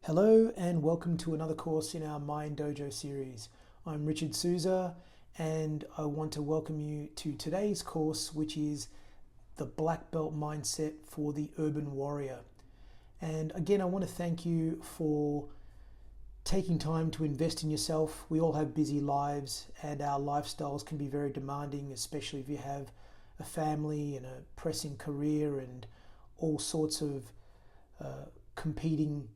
Hello and welcome to another course in our Mind Dojo series. I'm Richard Souza and I want to welcome you to today's course, which is the Black Belt Mindset for the Urban Warrior. And again, I want to thank you for taking time to invest in yourself. We all have busy lives and our lifestyles can be very demanding, especially if you have a family and a pressing career and all sorts of competing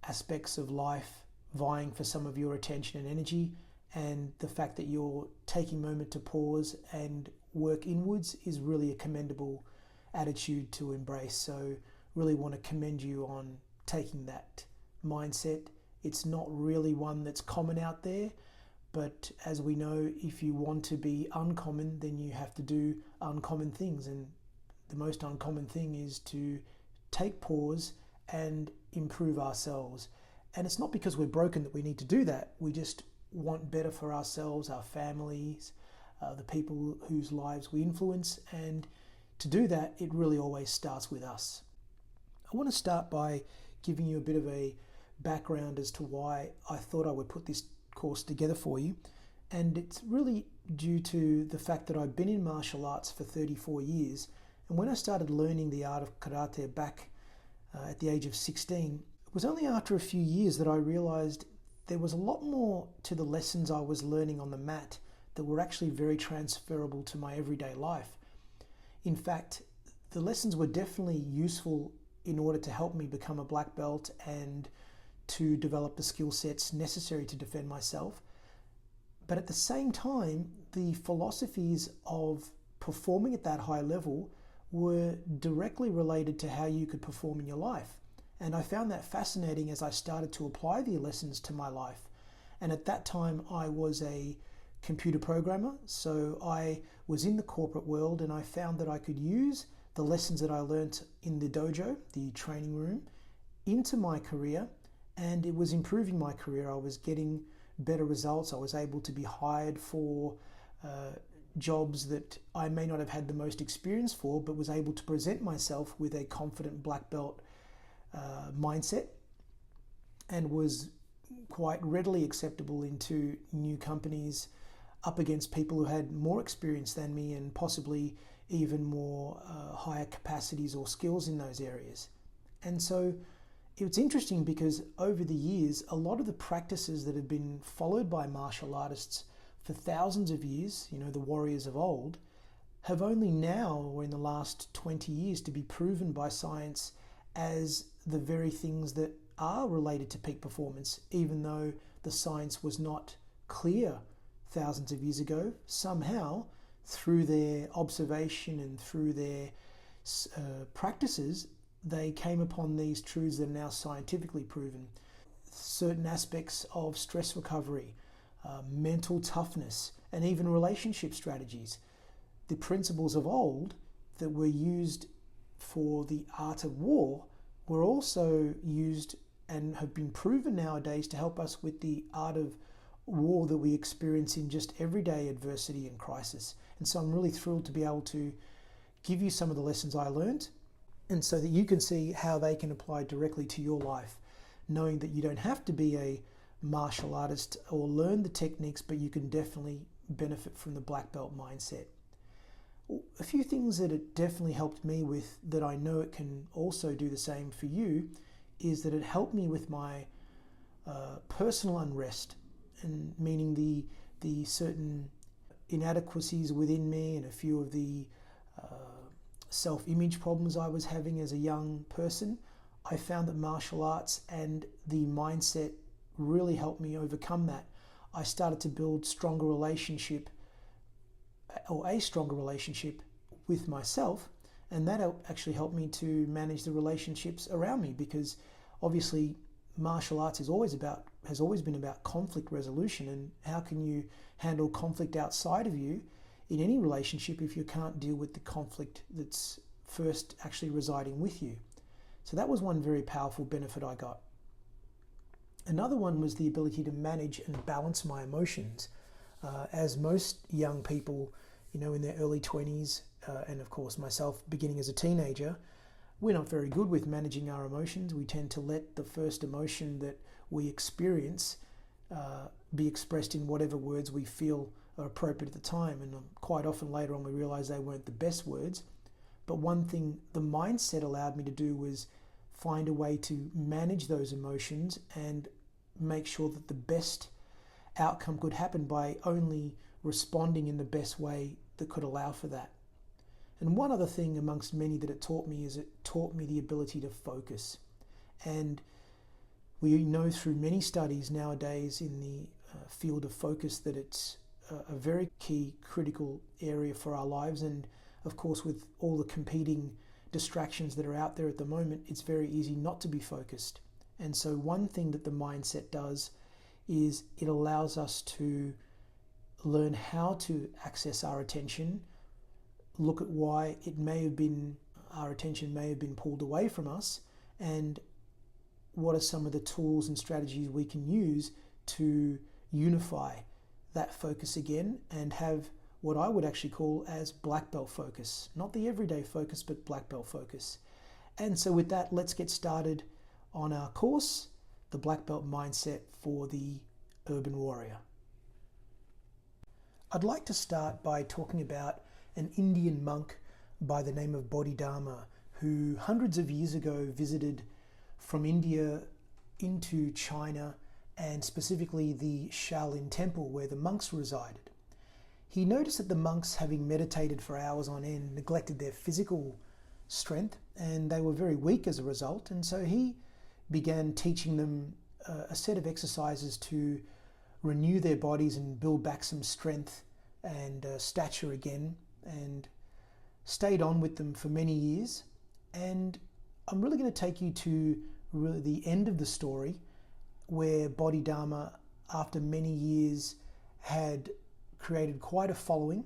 aspects of life vying for some of your attention and energy, and the fact that you're taking a moment to pause and work inwards is really a commendable attitude to embrace. So really want to commend you on taking that mindset. It's not really one that's common out there, but as we know, if you want to be uncommon, then you have to do uncommon things, and the most uncommon thing is to take pause and improve ourselves. And it's not because we're broken that we need to do that. We just want better for ourselves, our families, the people whose lives we influence. And to do that, it really always starts with us. I want to start by giving you a bit of a background as to why I thought I would put this course together for you. And it's really due to the fact that I've been in martial arts for 34 years. And when I started learning the art of karate back at the age of 16, it was only after a few years that I realized there was a lot more to the lessons I was learning on the mat that were actually very transferable to my everyday life. In fact, the lessons were definitely useful in order to help me become a black belt and to develop the skill sets necessary to defend myself. But at the same time, the philosophies of performing at that high level were directly related to how you could perform in your life. And I found that fascinating as I started to apply the lessons to my life. And at that time, I was a computer programmer, so I was in the corporate world, and I found that I could use the lessons that I learnt in the dojo, the training room, into my career, and it was improving my career. I was getting better results. I was able to be hired for jobs that I may not have had the most experience for, but was able to present myself with a confident black belt mindset, and was quite readily acceptable into new companies up against people who had more experience than me and possibly even more higher capacities or skills in those areas. And so it's interesting because over the years, a lot of the practices that have been followed by martial artists for thousands of years, the warriors of old, have only now, or in the last 20 years, to be proven by science as the very things that are related to peak performance, even though the science was not clear thousands of years ago. Somehow, through their observation and through their practices, they came upon these truths that are now scientifically proven. Certain aspects of stress recovery, mental toughness, and even relationship strategies. The principles of old that were used for the art of war were also used and have been proven nowadays to help us with the art of war that we experience in just everyday adversity and crisis. And so I'm really thrilled to be able to give you some of the lessons I learned, and so that you can see how they can apply directly to your life, knowing that you don't have to be a martial artist or learn the techniques, but you can definitely benefit from the black belt mindset. A few things that it definitely helped me with, that I know it can also do the same for you, is that it helped me with my personal unrest, and meaning the certain inadequacies within me and a few of the self-image problems I was having as a young person. I found that martial arts and the mindset really helped me overcome that. I started to build a stronger relationship with myself, and that actually helped me to manage the relationships around me, because obviously martial arts has always been about conflict resolution, and how can you handle conflict outside of you in any relationship if you can't deal with the conflict that's first actually residing with you? So that was one very powerful benefit I got. Another one was the ability to manage and balance my emotions. As most young people, in their early 20s, and of course myself beginning as a teenager, we're not very good with managing our emotions. We tend to let the first emotion that we experience be expressed in whatever words we feel are appropriate at the time. And quite often later on we realize they weren't the best words. But one thing the mindset allowed me to do was find a way to manage those emotions and make sure that the best outcome could happen by only responding in the best way that could allow for that. And one other thing amongst many that it taught me is it taught me the ability to focus. And we know through many studies nowadays in the field of focus that it's a very key, critical area for our lives. And of course, with all the competing distractions that are out there at the moment, it's very easy not to be focused. And so one thing that the mindset does is it allows us to learn how to access our attention, look at why our attention may have been pulled away from us, and what are some of the tools and strategies we can use to unify that focus again and have what I would actually call as black belt focus. Not the everyday focus, but black belt focus. And so with that, let's get started on our course, the Black Belt Mindset for the Urban Warrior. I'd like to start by talking about an Indian monk by the name of Bodhidharma, who hundreds of years ago visited from India into China, and specifically the Shaolin Temple where the monks resided. He noticed that the monks, having meditated for hours on end, neglected their physical strength, and they were very weak as a result. And so he began teaching them a set of exercises to renew their bodies and build back some strength and stature again, and stayed on with them for many years. And I'm really going to take you to really the end of the story, where Bodhidharma, after many years, had created quite a following,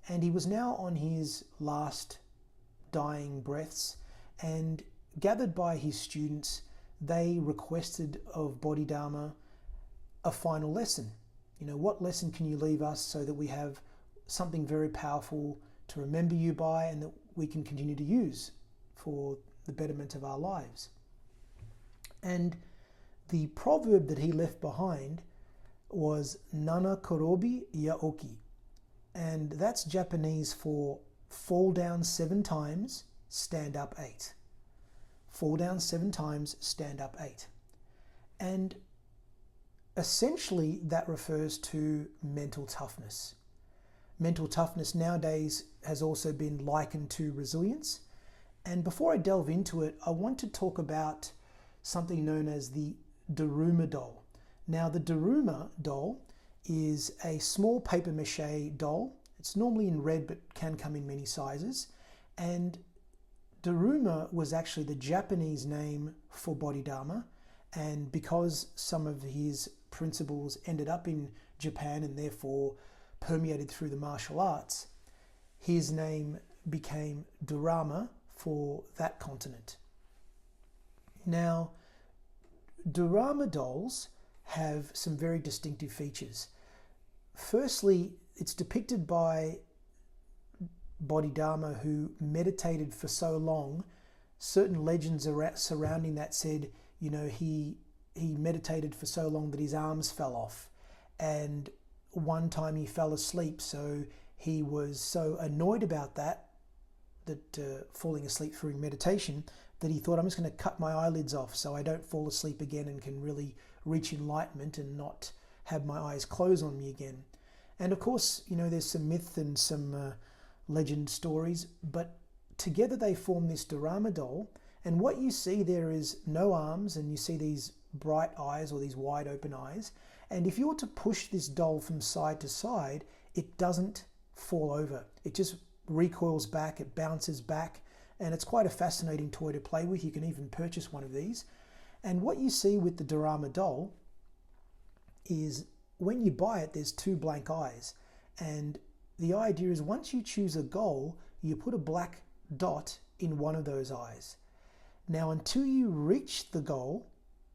and he was now on his last dying breaths, and gathered by his students, they requested of Bodhidharma a final lesson. What lesson can you leave us so that we have something very powerful to remember you by and that we can continue to use for the betterment of our lives? And the proverb that he left behind was Nana Korobi Yaoki, and that's Japanese for fall down 7 times, stand up 8. Fall down 7 times, stand up 8. And essentially that refers to mental toughness. Mental toughness nowadays has also been likened to resilience. And before I delve into it, I want to talk about something known as the Daruma doll. Now, the Daruma doll is a small paper mache doll. It's normally in red but can come in many sizes. And Daruma was actually the Japanese name for Bodhidharma. And because some of his principles ended up in Japan and therefore permeated through the martial arts, his name became Durama for that continent. Now, Daruma dolls have some very distinctive features. Firstly, it's depicted by Bodhidharma, who meditated for so long. Certain legends surrounding that said, he meditated for so long that his arms fell off, and one time he fell asleep, so he was so annoyed about that falling asleep during meditation, that he thought, I'm just going to cut my eyelids off so I don't fall asleep again and can really reach enlightenment and not have my eyes close on me again. And of course, there's some myth and some legend stories, but together they form this Daruma doll. And what you see there is no arms, and you see these bright eyes, or these wide open eyes. And if you were to push this doll from side to side, it doesn't fall over. It just recoils back, it bounces back, and it's quite a fascinating toy to play with. You can even purchase one of these. And what you see with the Daruma doll is when you buy it, there's 2 blank eyes. And the idea is once you choose a goal, you put a black dot in one of those eyes. Now, until you reach the goal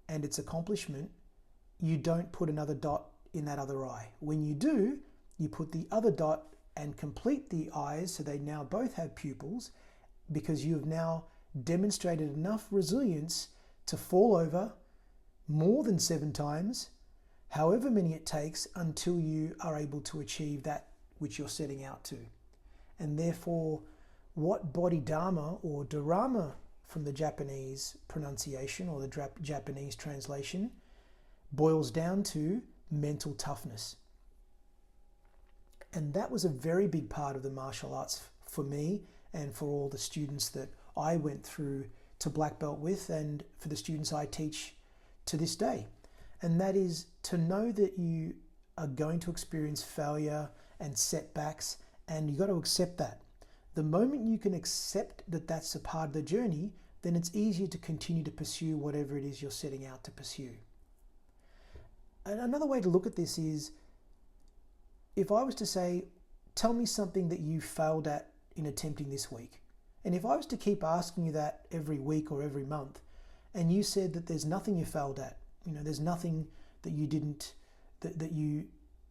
and its accomplishment, you don't put another dot in that other eye. When you do, you put the other dot and complete the eyes so they now both have pupils, because you have now demonstrated enough resilience to fall over more than 7 times, however many it takes, until you are able to achieve that which you're setting out to. And therefore, what Bodhidharma or Dharma from the Japanese pronunciation or the Japanese translation boils down to mental toughness. And that was a very big part of the martial arts for me and for all the students that I went through to black belt with, and for the students I teach to this day. And that is to know that you are going to experience failure and setbacks, and you've got to accept that. The moment you can accept that that's a part of the journey, then it's easier to continue to pursue whatever it is you're setting out to pursue. And another way to look at this is, if I was to say, tell me something that you failed at in attempting this week. And if I was to keep asking you that every week or every month, and you said that there's nothing you failed at, there's nothing that you didn't, that you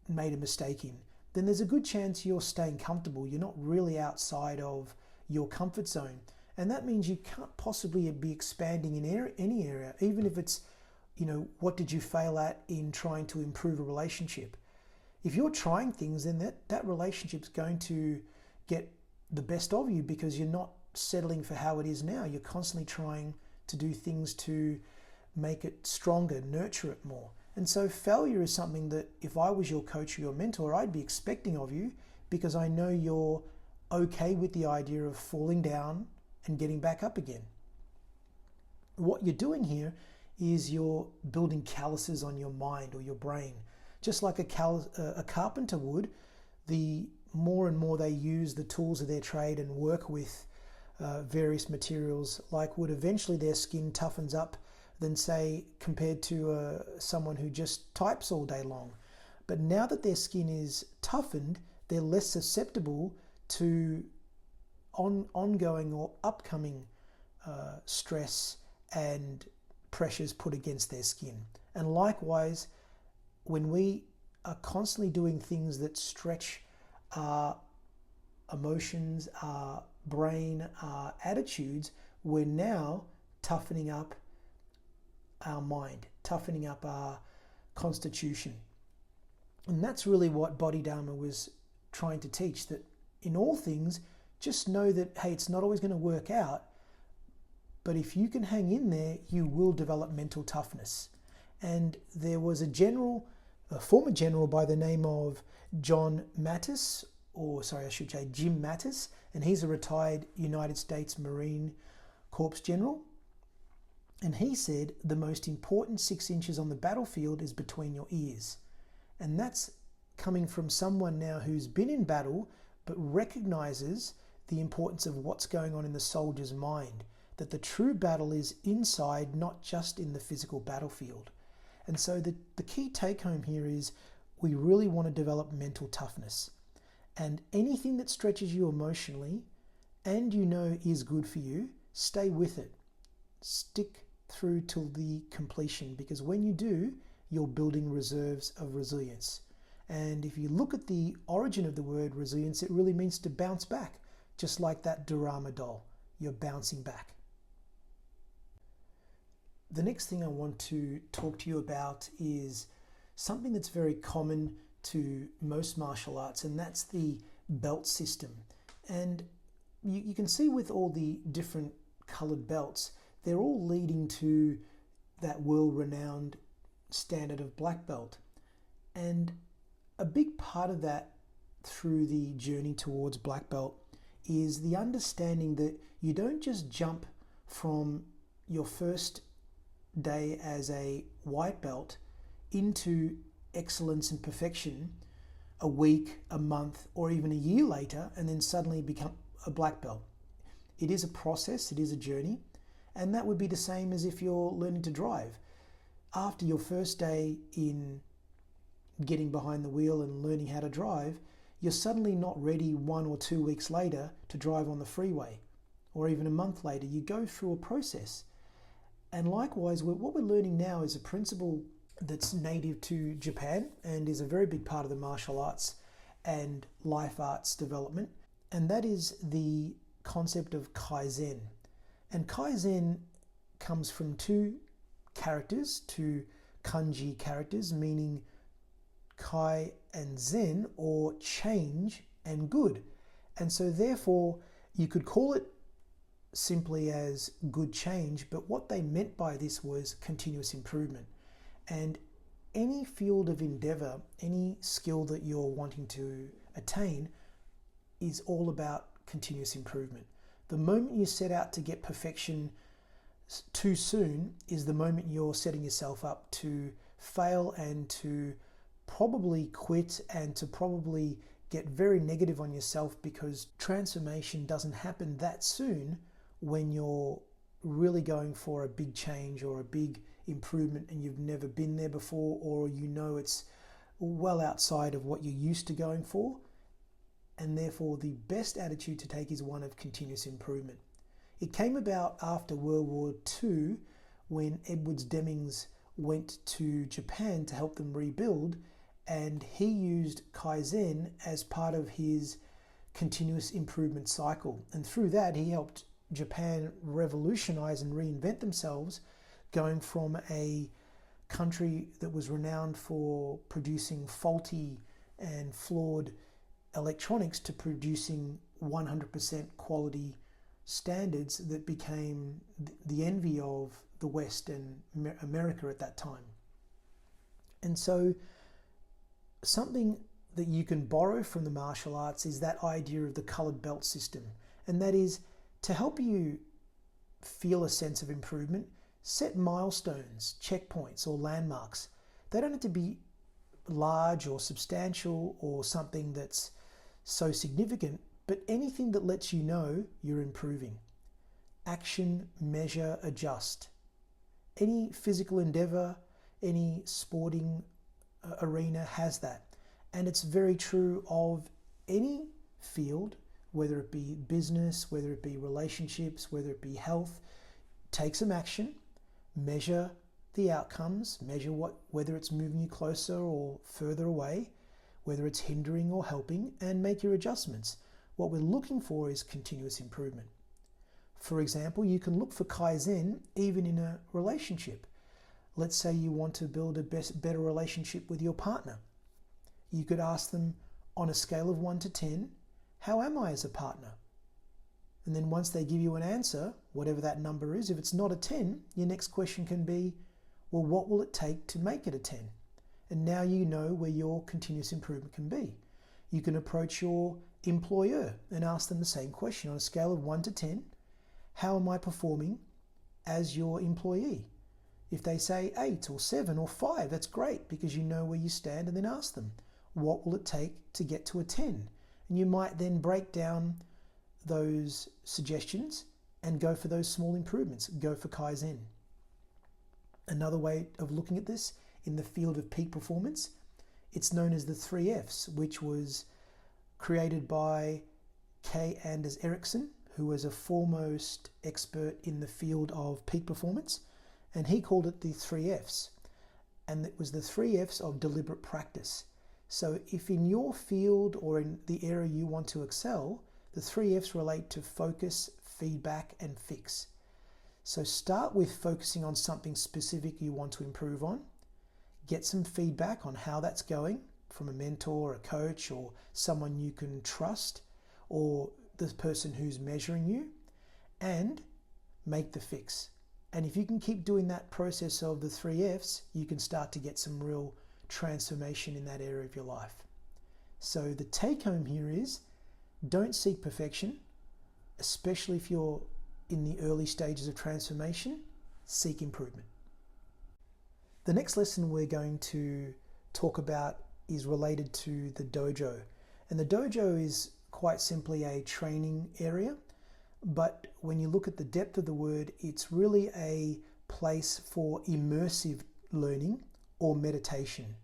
made a mistake in, then there's a good chance you're staying comfortable. You're not really outside of your comfort zone. And that means you can't possibly be expanding in any area, even if it's, what did you fail at in trying to improve a relationship? If you're trying things, then that relationship's going to get the best of you, because you're not settling for how it is now. You're constantly trying to do things to make it stronger, nurture it more. And so failure is something that if I was your coach or your mentor, I'd be expecting of you, because I know you're okay with the idea of falling down and getting back up again. What you're doing here is you're building calluses on your mind or your brain. Just like a carpenter would, the more and more they use the tools of their trade and work with various materials like wood, eventually their skin toughens up than, say, compared to someone who just types all day long. But now that their skin is toughened, they're less susceptible to ongoing or upcoming stress and pressures put against their skin. And likewise, when we are constantly doing things that stretch our emotions, our brain, our attitudes, we're now toughening up our mind, toughening up our constitution. And that's really what Bodhidharma was trying to teach, that in all things, just know that, hey, it's not always going to work out, but if you can hang in there, you will develop mental toughness. And there was a former general by the name of Jim Mattis, and he's a retired United States Marine Corps general. And he said, the most important 6 inches on the battlefield is between your ears. And that's coming from someone now who's been in battle, but recognizes the importance of what's going on in the soldier's mind, that the true battle is inside, not just in the physical battlefield. And so the key take home here is we really want to develop mental toughness. And anything that stretches you emotionally and is good for you, stay with it. Stick through till the completion, because when you do, you're building reserves of resilience. And if you look at the origin of the word resilience, it really means to bounce back, just like that Dharma doll. You're bouncing back. The next thing I want to talk to you about is something that's very common to most martial arts, and that's the belt system. And you can see with all the different colored belts, they're all leading to that world-renowned standard of black belt. And a big part of that through the journey towards black belt is the understanding that you don't just jump from your first day as a white belt into excellence and perfection a week, a month, or even a year later, and then suddenly become a black belt. It is a process, it is a journey, and that would be the same as if you're learning to drive. After your first day in getting behind the wheel and learning how to drive, you're suddenly not ready 1 or 2 weeks later to drive on the freeway, or even a month later. You go through a process. And likewise, what we're learning now is a principle that's native to Japan and is a very big part of the martial arts and life arts development. And that is the concept of Kaizen. And Kaizen comes from two kanji characters, meaning Kai and Zen, or change and good. And so therefore you could call it simply as good change, but what they meant by this was continuous improvement. And any field of endeavor, any skill that you're wanting to attain is all about continuous improvement. The moment you set out to get perfection too soon is the moment you're setting yourself up to fail and to probably quit and to probably get very negative on yourself, because transformation doesn't happen that soon when you're really going for a big change or a big improvement and you've never been there before, or you know it's well outside of what you're used to going for. And therefore the best attitude to take is one of continuous improvement. It came about after World War II, when Edwards Demings went to Japan to help them rebuild, and he used Kaizen as part of his continuous improvement cycle. And through that, he helped Japan revolutionize and reinvent themselves, going from a country that was renowned for producing faulty and flawed electronics to producing 100% quality standards that became the envy of the West and America at that time. And so something that you can borrow from the martial arts is that idea of the colored belt system. And that is to help you feel a sense of improvement, set milestones, checkpoints, or landmarks. They don't have to be large or substantial or something that's so significant, but anything that lets you know you're improving. Action, measure, adjust. Any physical endeavor, any sporting arena has that. And it's very true of any field, whether it be business, whether it be relationships, whether it be health. Take some action, measure the outcomes, measure whether it's moving you closer or further away, whether it's hindering or helping, and make your adjustments. What we're looking for is continuous improvement. For example, you can look for Kaizen even in a relationship. Let's say you want to build a better relationship with your partner. You could ask them, on a scale of 1 to 10, how am I as a partner? And then once they give you an answer, whatever that number is, if it's not a 10, your next question can be, well, what will it take to make it a 10? And now you know where your continuous improvement can be. You can approach your employer and ask them the same question. On a scale of 1 to 10, how am I performing as your employee? If they say 8 or 7 or 5, that's great, because you know where you stand. And then ask them, what will it take to get to a 10? And you might then break down those suggestions and go for those small improvements. Go for Kaizen. Another way of looking at this in the field of peak performance, it's known as the 3 Fs, which was created by K. Anders Ericsson, who was a foremost expert in the field of peak performance, and he called it the 3 Fs. And it was the 3 Fs of deliberate practice. So if in your field or in the area you want to excel, the 3 Fs relate to focus, feedback, and fix. So start with focusing on something specific you want to improve on. Get some feedback on how that's going from a mentor, a coach, or someone you can trust, or the person who's measuring you, and make the fix. And if you can keep doing that process of the 3 Fs, you can start to get some real transformation in that area of your life. So the take home here is, don't seek perfection, especially if you're in the early stages of transformation. Seek improvement. The next lesson we're going to talk about is related to the dojo. And the dojo is quite simply a training area, but when you look at the depth of the word, it's really a place for immersive learning or meditation.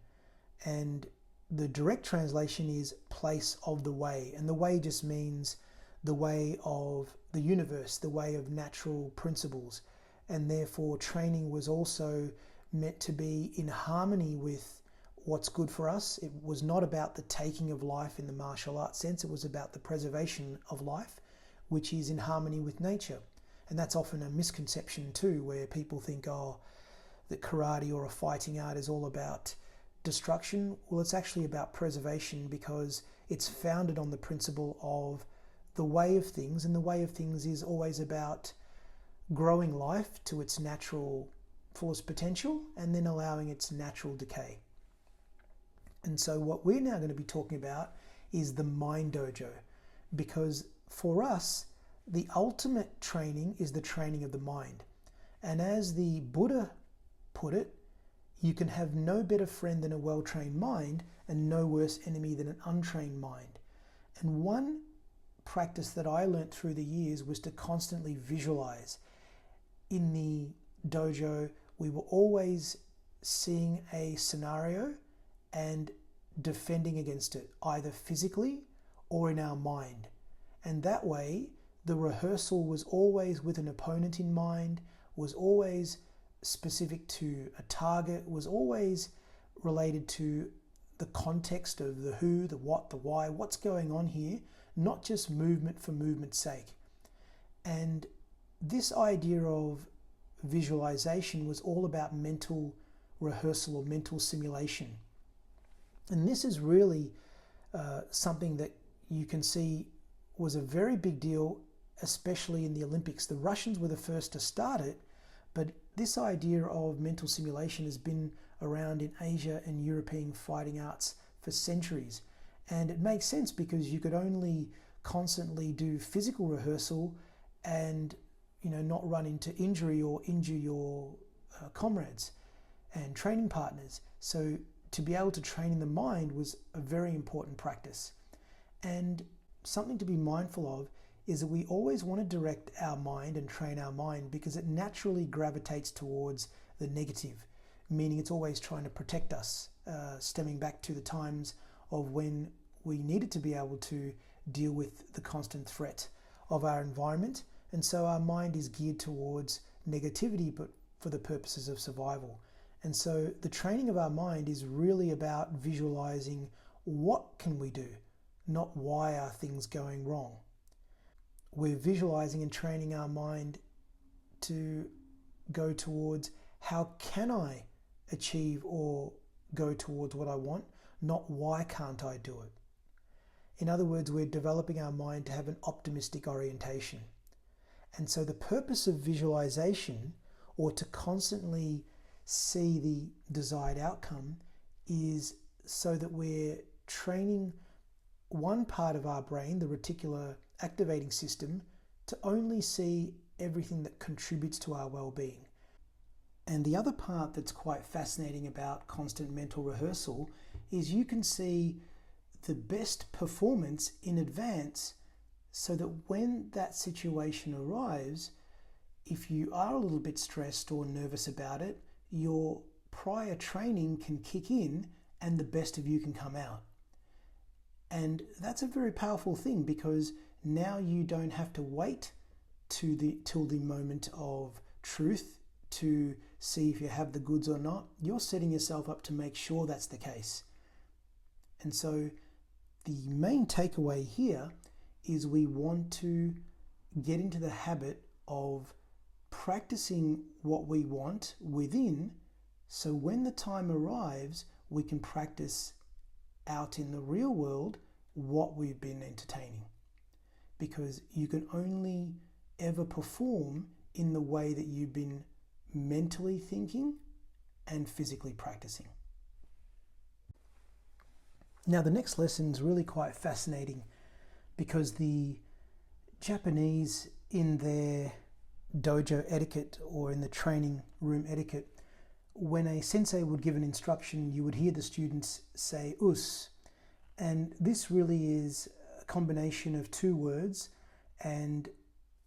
And the direct translation is place of the way. And the way just means the way of the universe, the way of natural principles. And therefore training was also meant to be in harmony with what's good for us. It was not about the taking of life in the martial arts sense. It was about the preservation of life, which is in harmony with nature. And that's often a misconception too, where people think, oh, that karate or a fighting art is all about destruction. Well, it's actually about preservation, because it's founded on the principle of the way of things, and the way of things is always about growing life to its natural fullest potential and then allowing its natural decay. And so what we're now going to be talking about is the mind dojo, because for us, the ultimate training is the training of the mind. And as the Buddha put it, you can have no better friend than a well-trained mind, and no worse enemy than an untrained mind. And one practice that I learnt through the years was to constantly visualize. In the dojo, we were always seeing a scenario and defending against it, either physically or in our mind. And that way, the rehearsal was always with an opponent in mind, was always specific to a target, was always related to the context of the who, the what, the why, what's going on here, not just movement for movement's sake. And this idea of visualization was all about mental rehearsal or mental simulation. And this is really something that you can see was a very big deal, especially in the Olympics. The Russians were the first to start it, but this idea of mental simulation has been around in Asia and European fighting arts for centuries. And it makes sense, because you could only constantly do physical rehearsal and not run into injury or injure your comrades and training partners. So to be able to train in the mind was a very important practice. And something to be mindful of is that we always want to direct our mind and train our mind, because it naturally gravitates towards the negative, meaning it's always trying to protect us, stemming back to the times of when we needed to be able to deal with the constant threat of our environment. And so our mind is geared towards negativity, but for the purposes of survival. And so the training of our mind is really about visualizing what can we do, not why are things going wrong. We're visualizing and training our mind to go towards how can I achieve or go towards what I want, not why can't I do it. In other words, we're developing our mind to have an optimistic orientation. And so the purpose of visualization, or to constantly see the desired outcome, is so that we're training one part of our brain, the reticular activating system, to only see everything that contributes to our well-being. And the other part that's quite fascinating about constant mental rehearsal is you can see the best performance in advance, so that when that situation arrives, if you are a little bit stressed or nervous about it, your prior training can kick in and the best of you can come out. And that's a very powerful thing, because now you don't have to wait till the moment of truth to see if you have the goods or not. You're setting yourself up to make sure that's the case. And so the main takeaway here is we want to get into the habit of practicing what we want within, so when the time arrives, we can practice out in the real world what we've been entertaining. Because you can only ever perform in the way that you've been mentally thinking and physically practicing. Now, the next lesson is really quite fascinating, because the Japanese, in their dojo etiquette or in the training room etiquette, when a sensei would give an instruction, you would hear the students say us. And this really is a combination of two words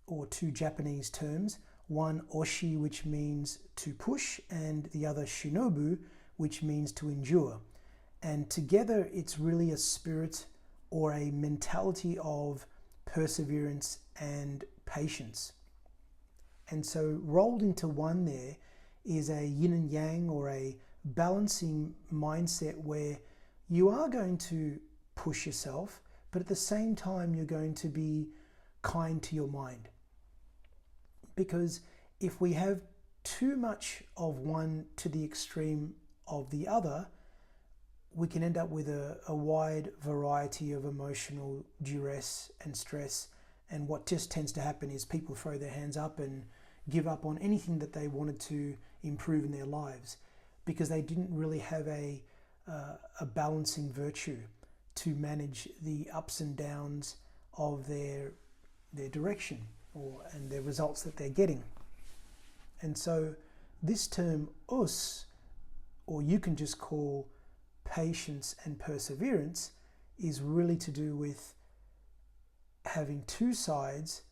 or two Japanese terms. One, oshi, which means to push, and the other, shinobu, which means to endure. And together, it's really a spirit or a mentality of perseverance and patience. And so rolled into one there is a yin and yang, or a balancing mindset, where you are going to push yourself, but at the same time, you're going to be kind to your mind. Because if we have too much of one to the extreme of the other, we can end up with a wide variety of emotional duress and stress. And what just tends to happen is people throw their hands up and give up on anything that they wanted to improve in their lives, because they didn't really have a balancing virtue to manage the ups and downs of their direction and their results that they're getting. And so this term us, or you can just call patience and perseverance, is really to do with having two sides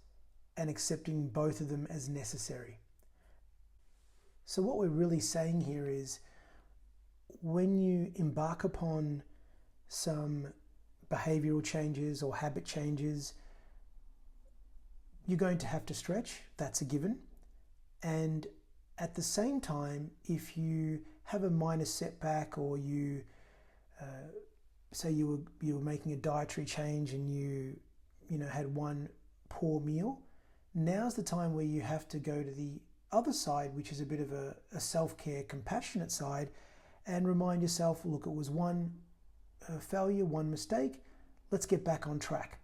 and accepting both of them as necessary. So what we're really saying here is, when you embark upon some behavioral changes or habit changes, you're going to have to stretch, that's a given. And at the same time, if you have a minor setback, or you say you were making a dietary change and you had one poor meal, now's the time where you have to go to the other side, which is a bit of a self-care, compassionate side, and remind yourself, look, it was one failure, one mistake, let's get back on track.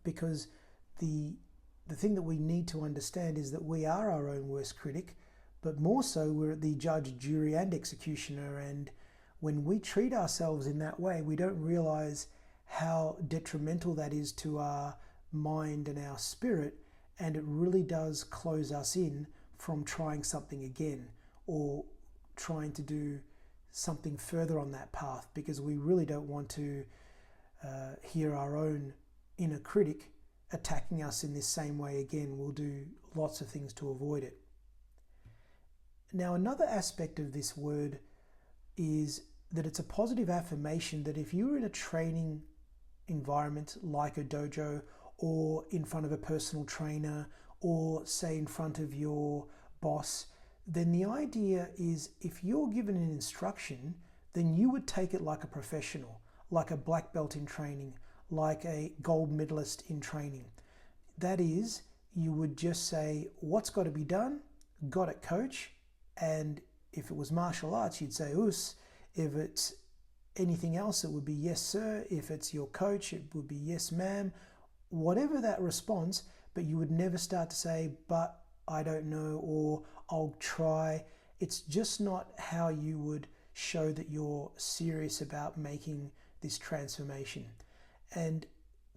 Because the thing that we need to understand is that we are our own worst critic, but more so we're the judge, jury and executioner. And when we treat ourselves in that way, we don't realize how detrimental that is to our mind and our spirit, and it really does close us in from trying something again or trying to do something further on that path, because we really don't want to hear our own inner critic attacking us in this same way again. We'll do lots of things to avoid it. Now, another aspect of this word is that it's a positive affirmation that if you're in a training environment like a dojo, or in front of a personal trainer, or say in front of your boss, then the idea is, if you're given an instruction, then you would take it like a professional, like a black belt in training, like a gold medalist in training. That is, you would just say, what's got to be done? Got it, coach. And if it was martial arts, you'd say us. If it's anything else, it would be yes, sir. If it's your coach, it would be yes, ma'am. Whatever that response, but you would never start to say, but I don't know, or I'll try. It's just not how you would show that you're serious about making this transformation. And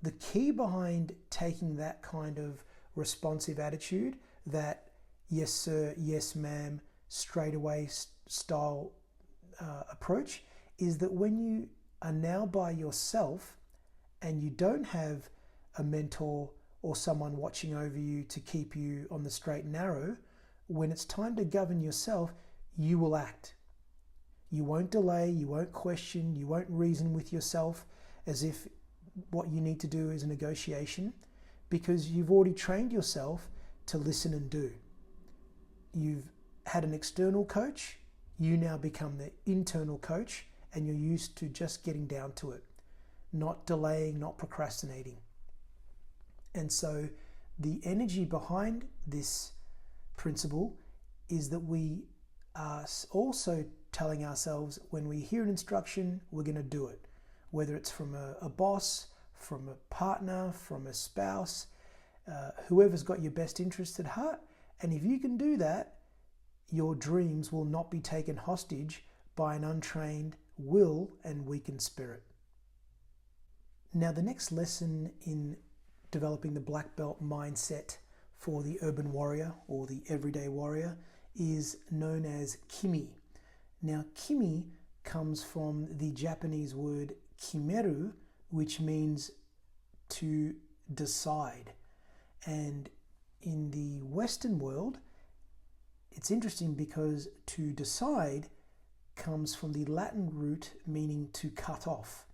the key behind taking that kind of responsive attitude, that yes sir, yes ma'am, straight away style approach, is that when you are now by yourself and you don't have a mentor or someone watching over you to keep you on the straight and narrow, when it's time to govern yourself, you will act. You won't delay, you won't question, you won't reason with yourself as if what you need to do is a negotiation, because you've already trained yourself to listen and do. You've had an external coach, you now become the internal coach, and you're used to just getting down to it, not delaying, not procrastinating. And so the energy behind this principle is that we are also telling ourselves, when we hear an instruction, we're going to do it. Whether it's from a boss, from a partner, from a spouse, whoever's got your best interest at heart. And if you can do that, your dreams will not be taken hostage by an untrained will and weakened spirit. Now, the next lesson in developing the black belt mindset for the urban warrior or the everyday warrior is known as kimi. Now, kimi comes from the Japanese word kimeru, which means to decide. And in the Western world, it's interesting because to decide comes from the Latin root meaning to cut off.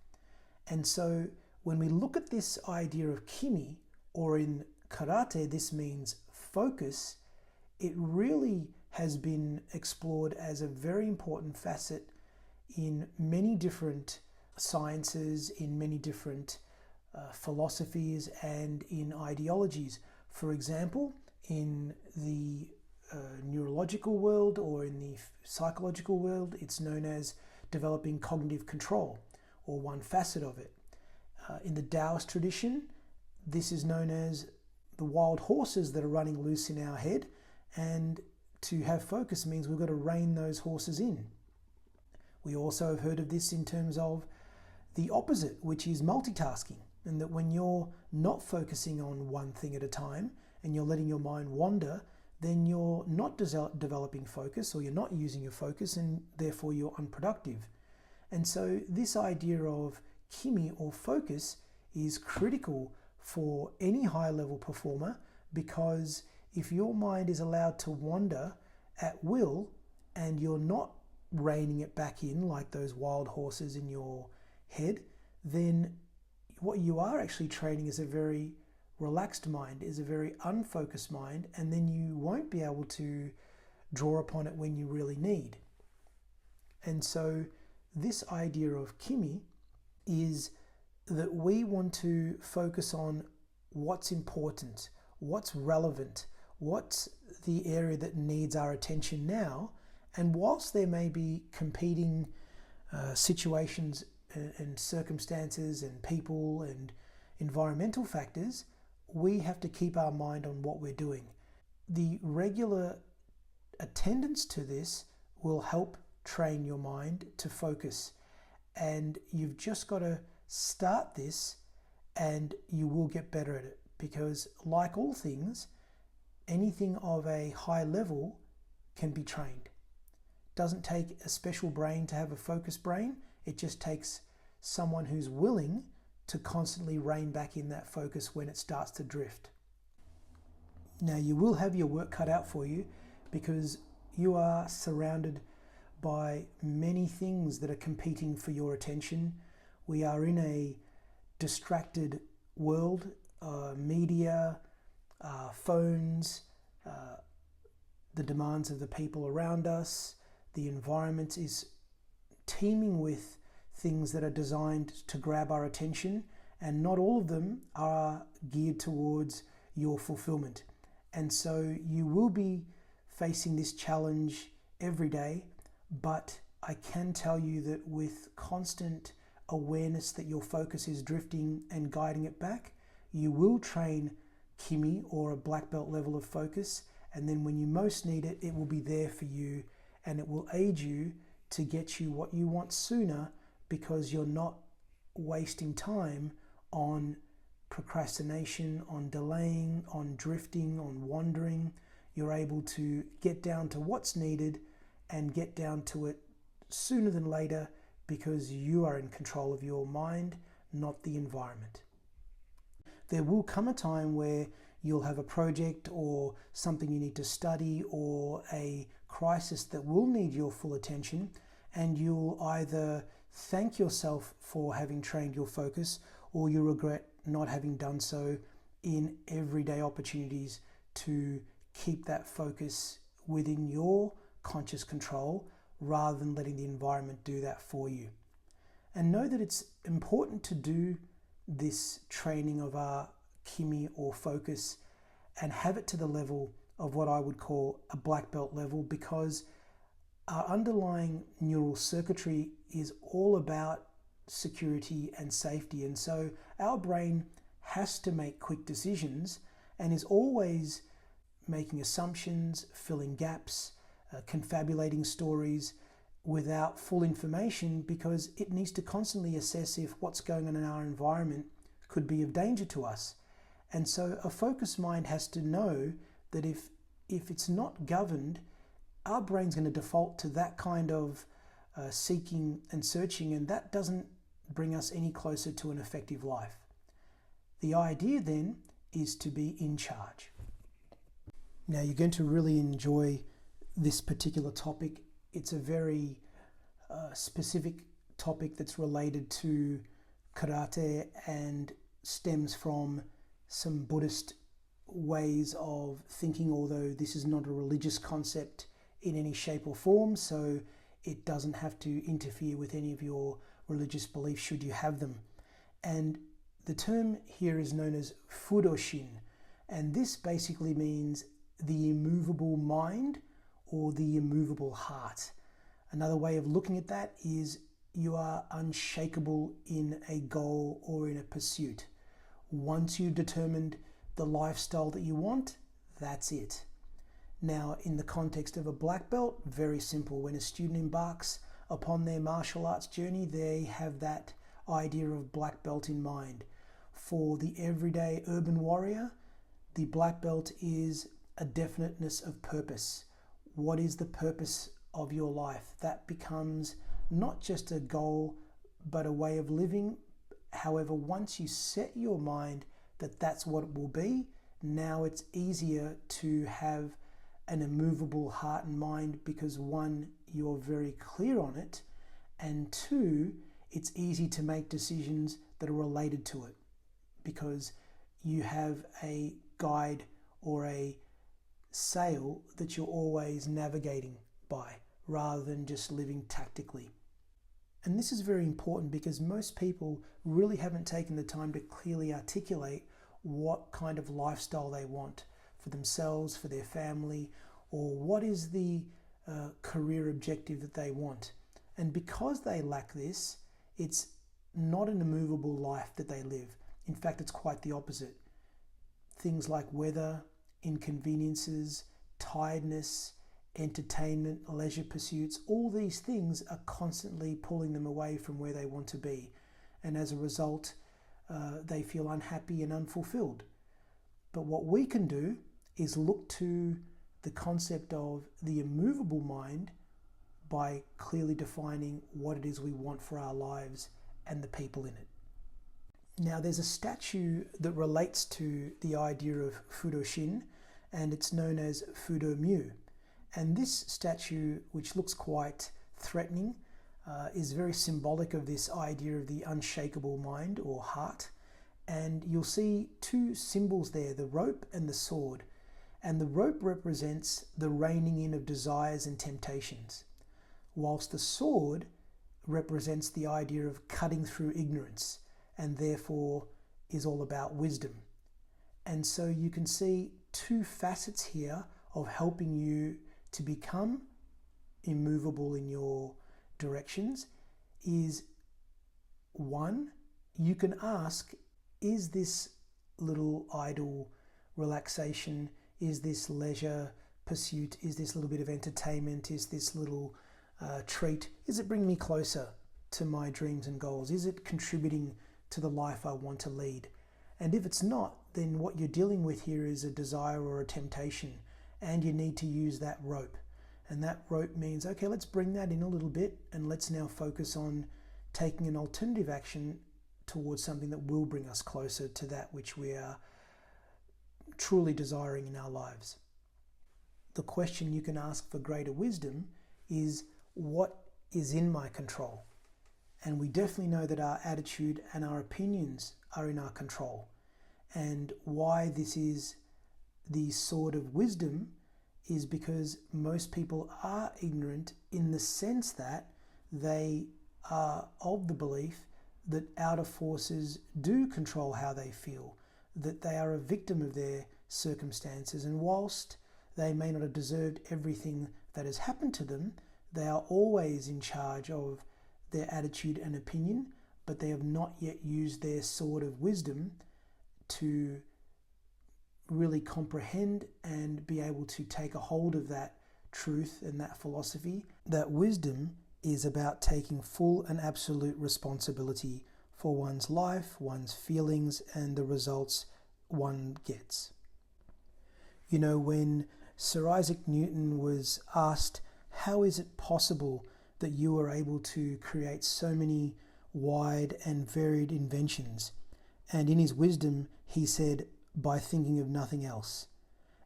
And so when we look at this idea of kimi, or in karate this means focus, it really has been explored as a very important facet in many different sciences, in many different philosophies, and in ideologies. For example, In the neurological world or in the psychological world, it's known as developing cognitive control, or one facet of it. In the Taoist tradition, this is known as the wild horses that are running loose in our head, and to have focus means we've got to rein those horses in. We also have heard of this in terms of the opposite, which is multitasking, and that when you're not focusing on one thing at a time and you're letting your mind wander, then you're not developing focus, or you're not using your focus, and therefore you're unproductive. And so this idea of kimi, or focus, is critical for any high level performer, because if your mind is allowed to wander at will and you're not reining it back in like those wild horses in your head, then what you are actually training is a very relaxed mind, is a very unfocused mind, and then you won't be able to draw upon it when you really need. And so this idea of kimi is that we want to focus on what's important, what's relevant, what's the area that needs our attention now. And whilst there may be competing situations and circumstances and people and environmental factors, we have to keep our mind on what we're doing. The regular attendance to this will help train your mind to focus, and you've just got to start this and you will get better at it, because like all things, anything of a high level can be trained. It doesn't take a special brain to have a focused brain, it just takes someone who's willing to constantly rein back in that focus when it starts to drift. Now, you will have your work cut out for you, because you are surrounded by many things that are competing for your attention. We are in a distracted world, media, phones, the demands of the people around us. The environment is teeming with things that are designed to grab our attention, and not all of them are geared towards your fulfillment. And so you will be facing this challenge every day, but I can tell you that with constant awareness that your focus is drifting and guiding it back, you will train kimi, or a black belt level of focus, and then when you most need it, it will be there for you, and it will aid you to get you what you want sooner, because you're not wasting time on procrastination, on delaying, on drifting, on wandering. You're able to get down to what's needed and get down to it sooner than later, because you are in control of your mind, not the environment. There will come a time where you'll have a project or something you need to study, or a crisis that will need your full attention, and you'll either thank yourself for having trained your focus, or you regret not having done so in everyday opportunities to keep that focus within your conscious control, rather than letting the environment do that for you. And know that it's important to do this training of our kimi, or focus, and have it to the level of what I would call a black belt level, because our underlying neural circuitry is all about security and safety. And so our brain has to make quick decisions and is always making assumptions, filling gaps, confabulating stories without full information, because it needs to constantly assess if what's going on in our environment could be of danger to us. And so a focused mind has to know that if it's not governed, our brain's going to default to that kind of seeking and searching, and that doesn't bring us any closer to an effective life. The idea then is to be in charge. Now, you're going to really enjoy this particular topic. It's a very specific topic that's related to karate and stems from some Buddhist ways of thinking, although this is not a religious concept in any shape or form, so it doesn't have to interfere with any of your religious beliefs should you have them. And the term here is known as fudoshin, and this basically means the immovable mind or the immovable heart. Another way of looking at that is you are unshakable in a goal or in a pursuit. Once you've determined the lifestyle that you want, that's it. Now, in the context of a black belt, very simple. When a student embarks upon their martial arts journey, they have that idea of black belt in mind. For the everyday urban warrior, the black belt is a definiteness of purpose. What is the purpose of your life? That becomes not just a goal, but a way of living. However, once you set your mind that that's what it will be, now it's easier to have an immovable heart and mind because one, you're very clear on it, and two, it's easy to make decisions that are related to it because you have a guide or a sail that you're always navigating by rather than just living tactically. And this is very important because most people really haven't taken the time to clearly articulate what kind of lifestyle they want for themselves, for their family, or what is the career objective that they want. And because they lack this, it's not an immovable life that they live. In fact, it's quite the opposite. Things like weather, inconveniences, tiredness, entertainment, leisure pursuits, all these things are constantly pulling them away from where they want to be. And as a result, they feel unhappy and unfulfilled. But what we can do is look to the concept of the immovable mind by clearly defining what it is we want for our lives and the people in it. Now, there's a statue that relates to the idea of Fudoshin, and it's known as Fudomyu. And this statue, which looks quite threatening, is very symbolic of this idea of the unshakable mind or heart. And you'll see two symbols there, the rope and the sword. And the rope represents the reining in of desires and temptations, whilst the sword represents the idea of cutting through ignorance and therefore is all about wisdom. And so you can see two facets here of helping you to become immovable in your directions. Is one, you can ask, is this little idle relaxation, is this leisure pursuit, is this little bit of entertainment, is this little treat, is it bringing me closer to my dreams and goals? Is it contributing to the life I want to lead? And if it's not, then what you're dealing with here is a desire or a temptation, and you need to use that rope. And that rope means, okay, let's bring that in a little bit and let's now focus on taking an alternative action towards something that will bring us closer to that which we are truly desiring in our lives. The question you can ask for greater wisdom is, what is in my control? And we definitely know that our attitude and our opinions are in our control. And why this is the sword of wisdom is because most people are ignorant in the sense that they are of the belief that outer forces do control how they feel, that they are a victim of their circumstances, and whilst they may not have deserved everything that has happened to them, they are always in charge of their attitude and opinion, but they have not yet used their sword of wisdom to really comprehend and be able to take a hold of that truth and that philosophy. That wisdom is about taking full and absolute responsibility for one's life, one's feelings, and the results one gets. You know, when Sir Isaac Newton was asked, how is it possible that you were able to create so many wide and varied inventions? And in his wisdom, he said, by thinking of nothing else.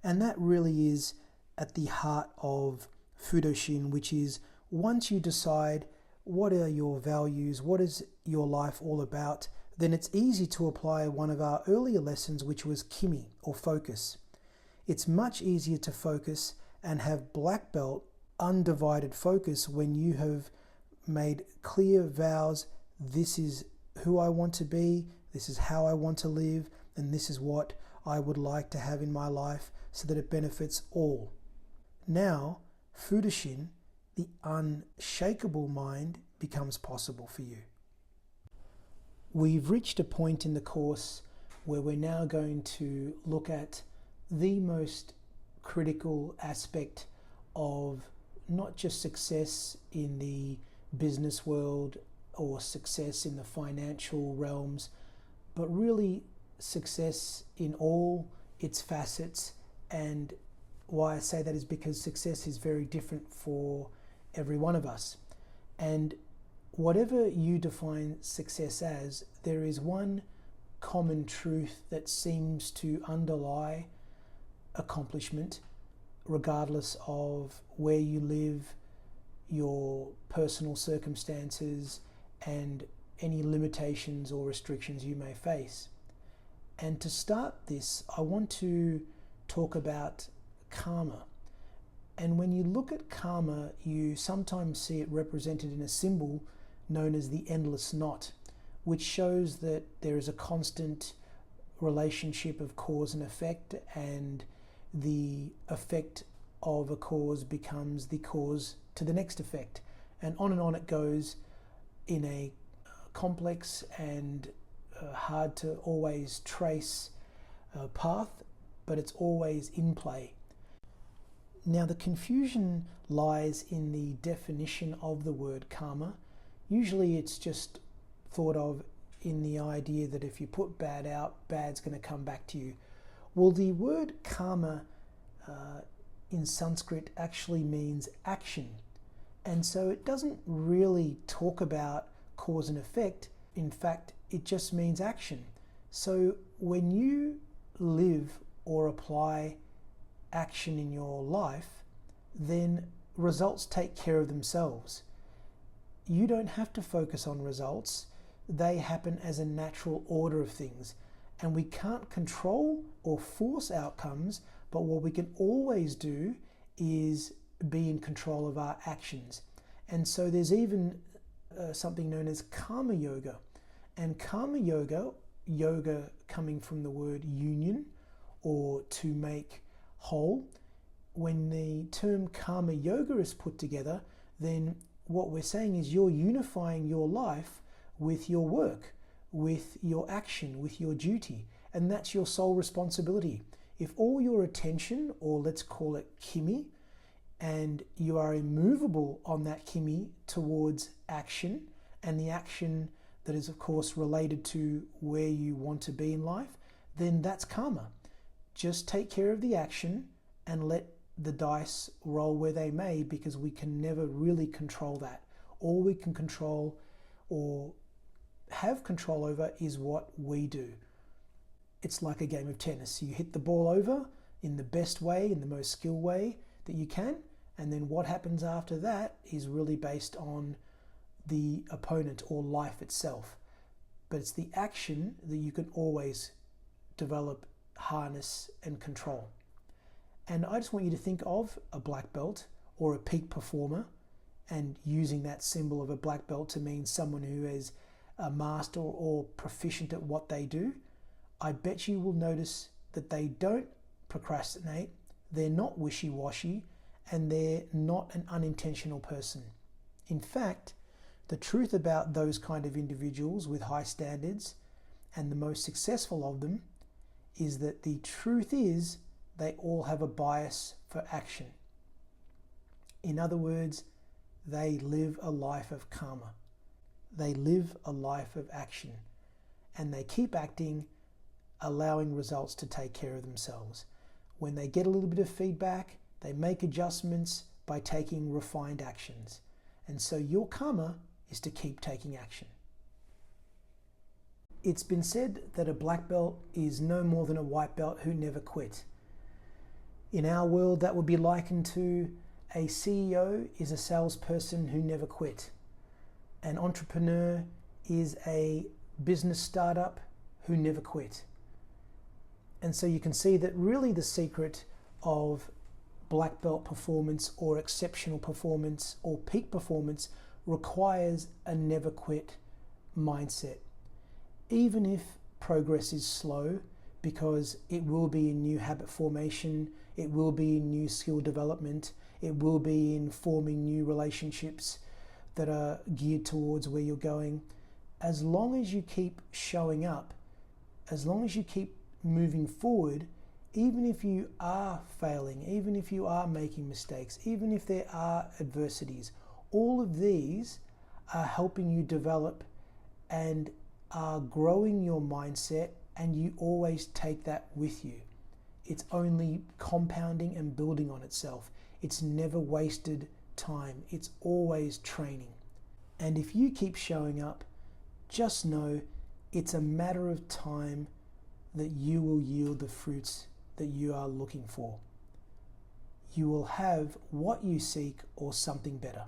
And that really is at the heart of Fudoshin, which is once you decide what are your values, what is your life all about, then it's easy to apply one of our earlier lessons, which was Kimi, or focus. It's much easier to focus and have black belt, undivided focus when you have made clear vows, this is who I want to be, this is how I want to live, and this is what I would like to have in my life so that it benefits all. Now, Fudoshin, the unshakable mind, becomes possible for you. We've reached a point in the course where we're now going to look at the most critical aspect of not just success in the business world or success in the financial realms, but really success in all its facets. And why I say that is because success is very different for every one of us. And whatever you define success as, there is one common truth that seems to underlie accomplishment, regardless of where you live, your personal circumstances, and any limitations or restrictions you may face. And to start this, I want to talk about karma. And when you look at karma, you sometimes see it represented in a symbol known as the endless knot, which shows that there is a constant relationship of cause and effect, and the effect of a cause becomes the cause to the next effect. And on it goes in a complex and hard to always trace path, but it's always in play. Now, the confusion lies in the definition of the word karma. Usually it's just thought of in the idea that if you put bad out, bad's going to come back to you. Well, the word karma in Sanskrit actually means action. And so it doesn't really talk about cause and effect. In fact, it just means action. So when you live or apply action in your life, then results take care of themselves. You don't have to focus on results. They happen as a natural order of things. And we can't control or force outcomes, but what we can always do is be in control of our actions. And so there's even something known as karma yoga. And karma yoga, yoga coming from the word union or to make whole, when the term karma yoga is put together, then what we're saying is you're unifying your life with your work, with your action, with your duty, and that's your sole responsibility. If all your attention, or let's call it kimi, and you are immovable on that kimi towards action, and the action that is of course related to where you want to be in life, then that's karma. Just take care of the action and let the dice roll where they may, because we can never really control that. All we can control or have control over is what we do. It's like a game of tennis. You hit the ball over in the best way, in the most skilled way that you can, and then what happens after that is really based on the opponent or life itself. But it's the action that you can always develop, harness, and control. And I just want you to think of a black belt or a peak performer, and using that symbol of a black belt to mean someone who is a master or proficient at what they do. I bet you will notice that they don't procrastinate, they're not wishy-washy, and they're not an unintentional person. In fact, the truth about those kind of individuals with high standards, and the most successful of them, is that the truth is they all have a bias for action. In other words, they live a life of karma. They live a life of action, and they keep acting, allowing results to take care of themselves. When they get a little bit of feedback, they make adjustments by taking refined actions. And so your karma is to keep taking action. It's been said that a black belt is no more than a white belt who never quit. In our world, that would be likened to a CEO is a salesperson who never quit. An entrepreneur is a business startup who never quit. And so you can see that really the secret of black belt performance or exceptional performance or peak performance requires a never quit mindset. Even if progress is slow, because it will be in new habit formation, it will be in new skill development, it will be in forming new relationships that are geared towards where you're going. As long as you keep showing up, as long as you keep moving forward, even if you are failing, even if you are making mistakes, even if there are adversities, all of these are helping you develop and are growing your mindset, and you always take that with you. It's only compounding and building on itself. It's never wasted time. It's always training. And if you keep showing up, just know it's a matter of time that you will yield the fruits that you are looking for. You will have what you seek or something better.